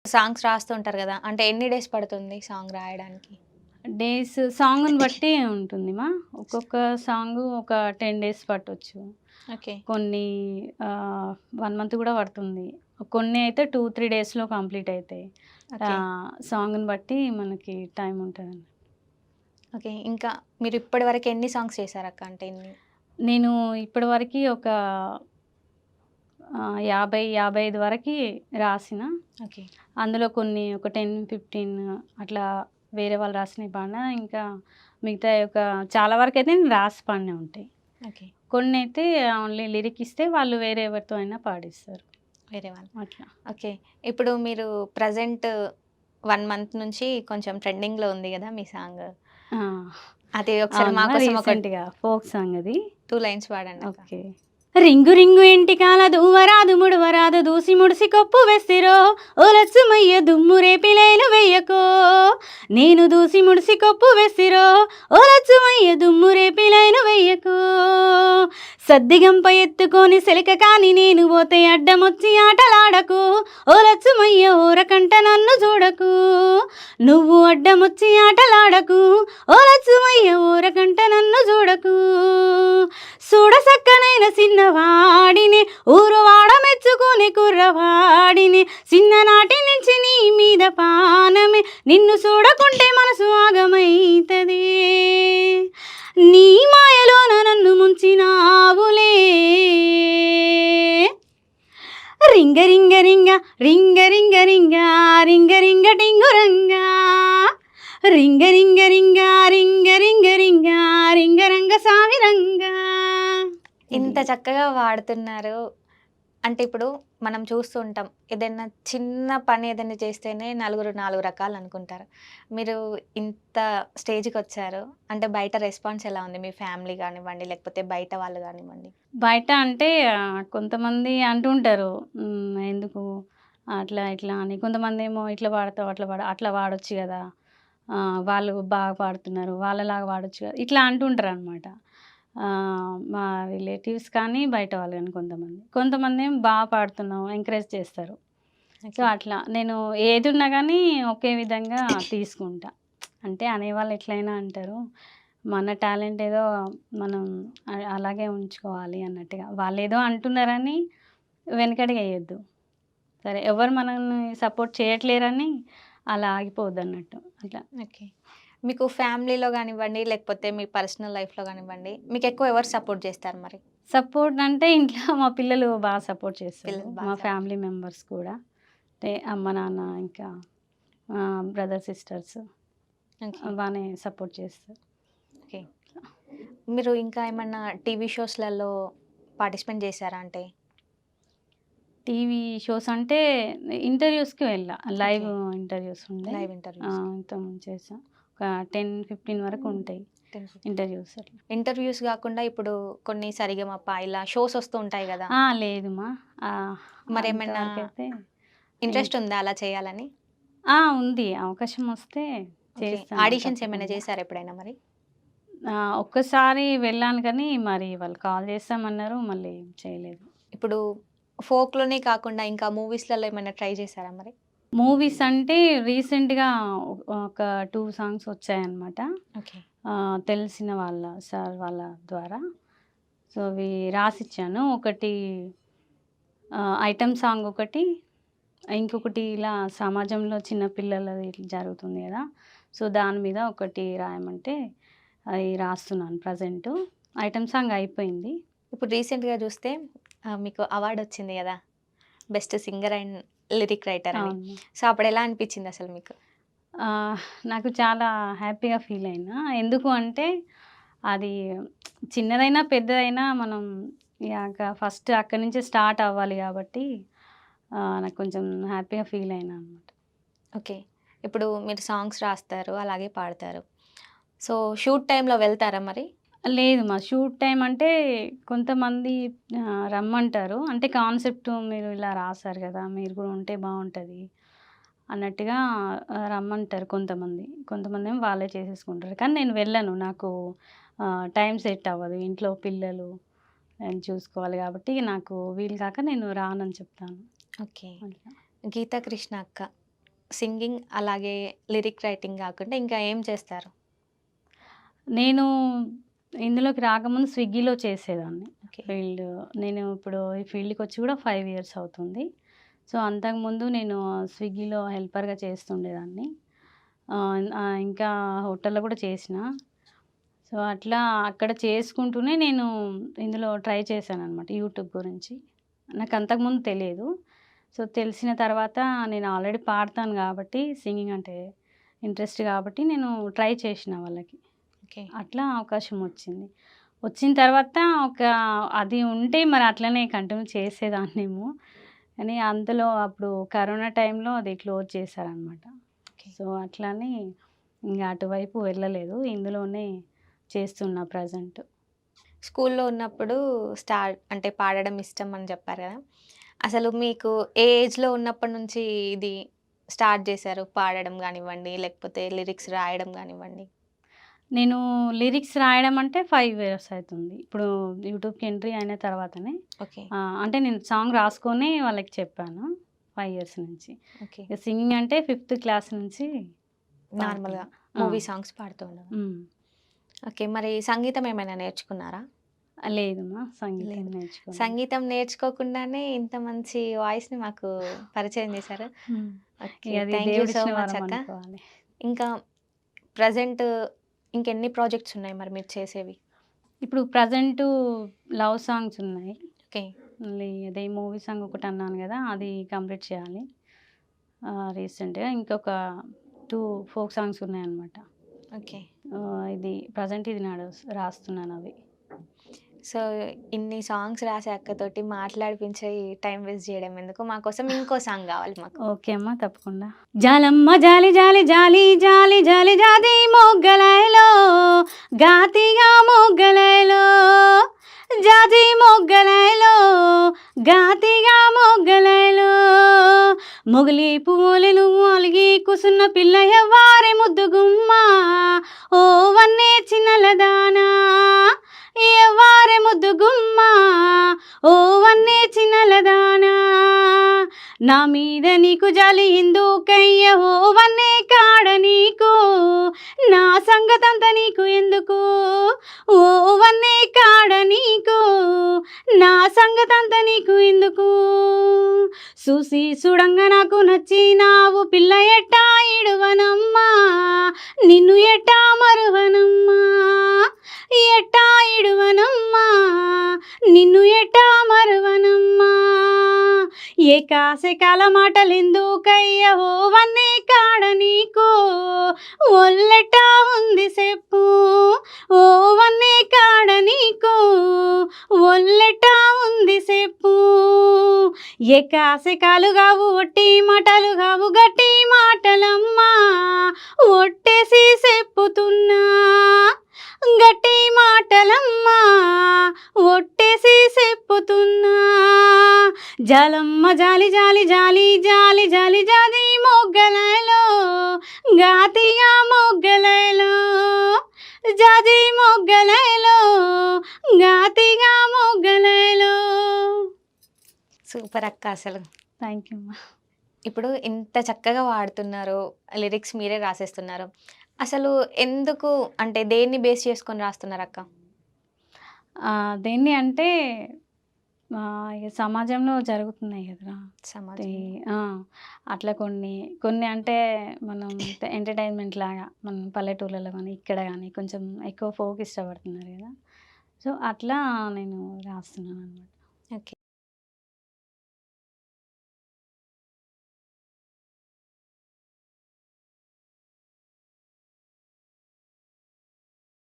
Songs రాస్తుంటారు గదా! అంటే ఎన్ని డేస్ పడుతుంది సాంగ్ రాయడానికి? డేస్ సాంగ్‌ని బట్టి ఉంటుంది ఒక్కొక్క సాంగు ఒక 10 డేస్ పట్టొచ్చు. ఓకే. కొన్ని 1 మంత్ గూడా పడుతుంది. కొన్ని అయితే 2, 3 డేస్‌లో కంప్లీట్ అయితాయి. ఓకే. సాంగ్‌ని బట్టి మనకి టైం ఉంటదండి. ఓకే. ఇంకా మీరు ఇప్పటి వరకు ఎన్ని సాంగ్స్ చేశారక్క? అంటే ఎన్ని? నేను ఇప్పటి వరకి ఒక 50, 55 వరకి రాసిన. ఓకే. అందులో కొన్ని ఒక 10, 15 అట్లా వేరే వాళ్ళు రాసినవి పాడినా. ఇంకా మిగతాయి ఒక చాలా వరకైతే నేను రాసి పాడినవి ఉంటాయి. ఓకే. కొన్నైతే ఓన్లీ లిరిక్ ఇస్తే వాళ్ళు వేరే ఎవరితో అయినా పాడిస్తారు. వేరే వాళ్ళు. అట్లా. ఓకే. ఇప్పుడు మీరు ప్రెజెంట్ 1 మంత్ నుంచి కొంచెం ట్రెండింగ్‌లో ఉంది గదా! మీ సాంగ్. ఆ! అది ఒకసారి మా అవునా? కోసం ఒక రీసెంట్‌గా ఫోక్ సాంగ్ అది. 2 లైన్స్ పాడండక్క. ఓకే. రింగు రింగు ఎంటికాల దూవరాదు ముడువరాదు దూసి ముడిసి కొప్పు వేస్తిరో ఓ లచ్చుమయ్య దుమ్ము రేపిలేను వెయ్యకో నేను దూసి ముడిసి కొప్పు వేస్తిరో ఓ లచ్చుమయ్య దుమ్ము రేపిలేను వెయ్యకో సద్దిగంప ఎత్తుకొని సెలక కాని నేను పోతే అడ్డమొచ్చి ఆటలాడకు ఓ లచ్చుమయ్య ఓరకంట నన్ను చూడకు నువ్వు అడ్డమొచ్చి ఆటలాడకు ఓ లచ్చుమయ్య ఓరకంట నన్ను చూడకు చూడసక్కనైన చిన్నవాడిని ఊరు వాడ మెచ్చుకుని కుర్రవాడిని చిన్ననాటి నుంచి నీ మీద పానమే నిన్ను చూడకుంటే మనసు ఆగమైతది నీ మాయలోన నన్ను ముంచినావులే రింగ రింగ రింగ రింగ రింగ రింగ రింగ రింగ టింగు రంగా రింగ రింగ రింగ రింగ రింగ రింగ రింగ రంగ సామి రంగా. ఇంత చక్కగా వాడుతున్నారు. అంటే ఇప్పుడు మనం చూస్తూ ఉంటాం. ఏదైనా చిన్న పని ఏదైనా చేస్తేనే నలుగురు 4 రకాలు అనుకుంటారు. మీరు ఇంత స్టేజ్‌కొచ్చారు. అంటే బయట రెస్పాన్స్ ఎలా ఉంది? మీ ఫ్యామిలీ గానివ్వండి, లేకపోతే బయట వాళ్ళు గానివ్వండి? బయట అంటే కొంతమంది అంటుంటారు. ఎందుకు అట్లా ఇట్లా అని. కొంతమందేమో ఇట్లా పాడతావు అట్లా పాడొచ్చు గదా! వాళ్ళు బాగా పాడుతున్నారు. వాళ్ళలాగా పాడొచ్చు గదా! ఇట్లా అంటుంటారనమాట. మా రిలేటివ్స్ కానీ, బయట వాళ్ళు గాని కొంతమంది. కొంతమందేమో బాగా పాడుతున్నావు ఎంకరేజ్ చేస్తారు. So, okay. అట్లా నేను ఏదున్నా గానీ ఒకే విధంగా తీసుకుంటా. అంటే అనేవాళ్ళు ఎట్లైనా అంటారు. మన టాలెంట్ ఏదో మనం అలాగే ఉంచుకోవాలి అన్నట్టుగా. వాళ్ళేదో అంటున్నారని వెనకడుగేయొద్దు. సరే ఎవరు మనల్ని సపోర్ట్ చేయట్లేరని అలా ఆగిపోవద్దన్నట్టు. అట్లా. ఓకే. మీకు ఫ్యామిలీలో గానివ్వండి, లేకపోతే మీ పర్సనల్ లైఫ్‌లో గానివ్వండి, మీకెక్కువ ఎవరు సపోర్ట్ చేస్తారు మరి? సపోర్ట్ అంటే ఇంట్లో మా పిల్లలు బాగా సపోర్ట్ చేస్తారు. పిల్లలు మా బాగా ఫ్యామిలీ మెంబర్స్ కూడా. అంటే అమ్మ, నాన్న ఇంకా బ్రదర్, సిస్టర్స్ ఓకే. బానే సపోర్ట్ చేస్తారు. ఓకే. మీరు ఇంకా ఏమన్నా టీవీ షోస్‌లలో పార్టిసిపేట్ చేశారా అంటే? టీవీ షోస్ అంటే ఇంటర్వ్యూస్‌కి వెళ్ళా. Live okay. ఇంటర్వ్యూస్ ఉండే. Live interviews. ఇంతకుముందు చేసా. ఒక 10, 15 వరకు ఉంటాయి ఇంటర్వ్యూస్ అట్లా. ఇంటర్వ్యూస్ గాకుండా ఇప్పుడు కొన్ని సరిగమప ఇలా షోస్ వస్తూ ఉంటాయి గదా! లేదు మరేమన్నా అంతవరకైతే ఇంట్రెస్ట్ ఉందా అలా చేయాలని? ఉంది. అవకాశం వస్తే ఓకే. చేస్తాను ఆడిషన్స్ ఏమైనా తప్పకుండా. చేసారా ఎప్పుడైనా మరి? ఒక్కసారి వెళ్ళాను కానీ మరి వాళ్ళు కాల్ చేస్తామన్నారు. మళ్ళీ చేయలేదు. ఇప్పుడు ఫోక్‌లోనే కాకుండా ఇంకా మూవీస్‌లలో ఏమైనా ట్రై చేసారా మరి? మూవీస్ అంటే రీసెంట్‌గా ఒక 2 సాంగ్స్ వచ్చాయన్నమాట. ఓకే. తెలిసిన వాళ్ళ సార్ వాళ్ళ ద్వారా. సో, అవి రాసిచ్చాను. ఒకటి ఐటెమ్ సాంగ్ ఒకటి, ఇంకొకటి ఇలా సమాజంలో చిన్న పిల్లలది ఇట్లా జరుగుతుంది గదా! సో, దాని మీద ఒకటి రాయమంటే అది రాస్తున్నాను ప్రజెంటు. ఐటెమ్ సాంగ్ అయిపోయింది. ఇప్పుడు రీసెంట్‌గా చూస్తే మీకు అవార్డ్ వచ్చింది గదా! Best singer and lyric writer అని. అవును. సో, అప్పుడెలా అనిపిచ్చింది అసలు మీకు? నాకు చాలా హ్యాపీగా ఫీల్ అయినా. ఎందుకు అంటే అది చిన్నదైనా, పెద్దదైనా మనం ఫస్ట్ అక్కడి నుంచే స్టార్ట్ అవ్వాలి గాబట్టి నాకు కొంచెం హ్యాపీగా ఫీల్ అయినా అనమాట. ఓకే. ఇప్పుడు మీరు సాంగ్స్ రాస్తారు, అలాగే పాడతారు. సో, షూట్ టైమ్‌లో వెళ్తారా మరి? లేదు షూట్ టైమ్ అంటే కొంతమంది రమ్మంటారు. అంటే కాన్సెప్ట్ మీరు ఇలా రాసారు గదా! మీరు కూడా ఉంటే బావుంటది అన్నట్టుగా రమ్మంటారు కొంతమంది. కొంతమందేమో వాళ్ళే చేసేసుకుంటారు. కానీ నేను వెళ్ళను. నాకు టైం సెట్ అవ్వదు. ఇంట్లో పిల్లలు చూసుకోవాలి గాబట్టి నాకు వీలు కాక నేను రానని చెప్తాను. ఓకే. అట్లా. గీతా కృష్ణ అక్క. సింగింగ్ అలాగే లిరిక్ రైటింగ్ కాకుండా ఇంకా ఏం చేస్తారు? నేను ఇందులోకి రాకముందు స్విగ్గీలో చేసేదాన్ని ఓకే. ఫీల్డ్. నేను ఇప్పుడు ఈ ఫీల్డ్‌కొచ్చి కూడా 5 ఇయర్స్ అవుతుంది. సో, అంతకుముందు నేను స్విగ్గీలో హెల్పర్‌గా చేస్తుండేదాన్ని. ఇంకా హోటల్‌లో కూడా చేసిన. సో, అట్లా అక్కడ చేసుకుంటూనే నేను ఇందులో ట్రై చేశాననమాట యూట్యూబ్ గురించి. నాకు అంతకుముందు తెలియదు. సో, తెలిసిన తర్వాత నేను ఆల్రెడీ పాడతాను కాబట్టి సింగింగ్ అంటే ఇంట్రెస్ట్ కాబట్టి నేను ట్రై చేసిన వాళ్ళకి. ఓకే. అట్లా అవకాశం వచ్చింది. వచ్చిన తర్వాత అది ఉంటే మరి అట్లనే కంటిన్యూ చేసేదాన్నేమో. కానీ అందులో అప్పుడు కరోనా టైంలో అది క్లోజ్ చేశారనమాట. ఓకే. సో, అట్లని ఇంగ అటువైపు వెళ్ళలేదు. ఇందులోనే చేస్తున్నా ప్రెజెంట్. స్కూల్లో ఉన్నప్పుడు అంటే పాడడం ఇష్టం అని చెప్పారు కదా! అసలు మీకు ఏ ఏజ్‌లో ఉన్నప్పటి నుంచి ఇది స్టార్ట్ చేశారు? పాడడం గానివ్వండి, లేకపోతే లిరిక్స్ రాయడం గానివ్వండి? నేను లిరిక్స్ రాయడం అంటే 5 ఇయర్స్ అయితుంది. ఇప్పుడు యూట్యూబ్‌కి ఎంట్రీ అయిన తర్వాతనే. ఓకే. అంటే నేను సాంగ్ రాసుకొని వాళ్ళకి చెప్పాను 5 ఇయర్స్ నుంచి. ఓకే. ఇక సింగింగ్ అంటే 5థ్ క్లాస్ నుంచి నార్మల్‌గా పాడుతున్నా. ఆ! మూవీ సాంగ్స్ పాడుతూ ఉండేవారు. హ్మ్. ఓకే. మరి సంగీతం ఏమైనా నేర్చుకున్నారా? లేదమ్మా, సంగీతం లేదు. నేర్చుకోలేదు. సంగీతం నేర్చుకోకుండానే ఇంత మంచి వాయిస్‌ని మాకు పరిచయం చేశారు. హ్మ్. ఓకే. ఇగ అది థాంక్ యూ సో దేవుడిచ్చిన మచ్ వరం అక్క. అనుకోవాలి. ఇంకా ప్రెజెంట్ ఇంకెన్ని ప్రాజెక్ట్స్ ఉన్నాయి మరి మీరు చేసేవి? ఇప్పుడు ప్రెజెంటు లవ్ సాంగ్స్ ఉన్నాయి. ఓకే. మళ్ళీ అదే మూవీ సాంగ్ ఒకటన్నాను గదా! అది కంప్లీట్ చేయాలి. రీసెంట్‌గా ఇంకొక 2 ఫోక్ సాంగ్స్ ఉన్నాయన్నమాట. ఓకే. ఇది ప్రెజెంట్ ఇది రాస్తున్నానవి. సో, ఇన్ని సాంగ్స్ రాసే అక్కతోటి మాట్లాడిపించి టైం వేస్ట్ చేయడం ఎందుకు? మా కోసం ఇంకో సాంగ్ గావాలి మాకు. ఓకే అమ్మ, తప్పకుండా. జాలమ్మ జాలి జాలి జాలి జాలి జాలి జాది మొగ్గలైలో గాతిగా మొగ్గలైలో జాజి మొగ్గలైలో గాతిగా మొగ్గలైలో మొగలి పువ్వులను అలిగి కుసున్న పిల్ల ఎవ్వారి ముద్దు గుమ్మ ఓ వన్నే చిన్నలదానా ఎవ్వారి ముద్దు గుమ్మ ఓ వన్నే చిన్నలదానా నా మీద నీకు జాలి ఎందుకయ్య ఓ వన్నే కాడ నీకు నా సంగతంతా నీకు ఎందుకు ఓ వన్నే కాడ నీకు నా సంగతంతా నీకు ఎందుకు చూసి చూడంగా నాకు నచ్చినావు పిల్ల ఎట్టా ఇడువనమ్మా నిన్ను ఎట్టా మరువనమ్మా ఎట్టా ఇడువనమ్మా నిన్ను ఎట్టా మరువనమ్మా ఏ కాల మాటలెందుకయ్య ఓ వన్నే కాడ నీకు ఒల్లెట్టా ఉంది చెప్పు ఓ వన్నే కాడ నీకు ఒల్లెట్టా ఉంది చెప్పు ఏ కాలు కావు ఒట్టి మాటలు కావు గట్టి మాటలమ్మా ఒట్టేసి చెప్పుతున్నా గట్టి మాటలమ్మా ఒట్టేసి చెప్పుతున్నా జాలమ్మ జాలి జాలి జాలి జాలి జాలి జాది మొగ్గలలో గాతిగా మొగ్గలలో జాజి మొగ్గలలో గాతిగా మొగ్గలలో. సూపర్ అక్క అసలు. థ్యాంక్ యూ అమ్మా. ఇప్పుడు ఇంత చక్కగా పాడుతున్నారు. లిరిక్స్ మీరే రాసేస్తున్నారు. అసలు ఎందుకు అంటే దేన్ని బేస్ చేసుకొని రాస్తున్నారక్క? దేన్ని అంటే ఇక సమాజంలో జరుగుతున్నాయి కదరా. సమాజం. ఆ! అట్లా కొన్ని అంటే మనం ఎంటర్‌టైన్‌మెంట్ లాగా మనం పల్లెటూర్లలో గానీ, ఇక్కడ గానీ కొంచెం ఎక్కువ ఫోక్ ఇష్టపడుతున్నారు కదా! సో, అట్లా నేను రాస్తున్నాననమాట. ఓకే.